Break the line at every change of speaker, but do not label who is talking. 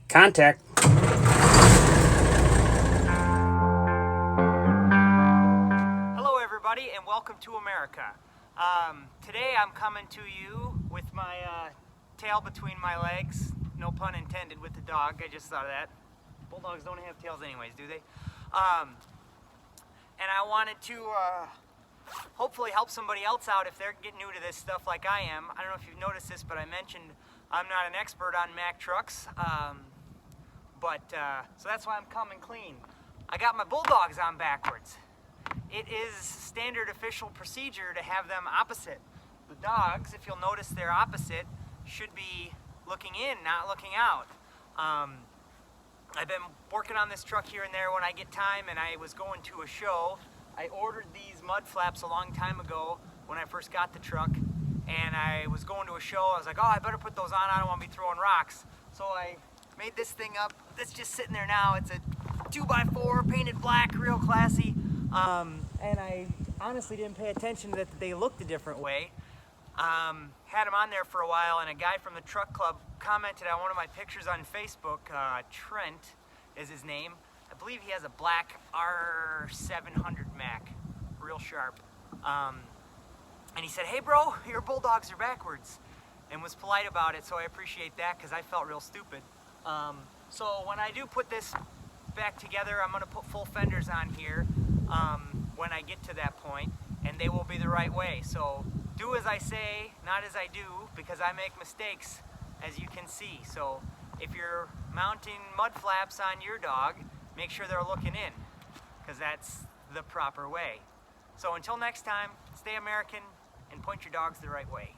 Contact.
Hello everybody and welcome to America. Today I'm coming to you with my tail between my legs. No pun intended with the dog, I just thought of that. Bulldogs don't have tails anyways, do they? And I wanted to hopefully help somebody else out if they're getting new to this stuff like I am. I don't know if you've noticed this, but I mentioned I'm not an expert on Mack trucks. So that's why I'm coming clean. I got my Bulldogs on backwards. It is standard official procedure to have them opposite. The dogs, if you'll notice they're opposite, should be looking in, not looking out. I've been working on this truck here and there when I get time, and I was going to a show. I ordered these Mudflaps a long time ago when I first got the truck, and I was going to a show. I was like, oh, I better put those on. I don't want to be throwing rocks. So I made this thing up. It's just sitting there now. It's a 2x4 painted black, real classy. And I honestly didn't pay attention that they looked a different way. Had them on there for a while, and a guy from the truck club commented on one of my pictures on Facebook. Trent is his name. I believe he has a black R700 Mack, real sharp. And he said, hey bro, your Bulldogs are backwards, and was polite about it, so I appreciate that because I felt real stupid. So when I do put this back together, I'm going to put full fenders on here when I get to that point, and they will be the right way. So do as I say, not as I do, because I make mistakes, as you can see. So if you're mounting mud flaps on your dog, make sure they're looking in, because that's the proper way. So until next time, stay American and point your dogs the right way.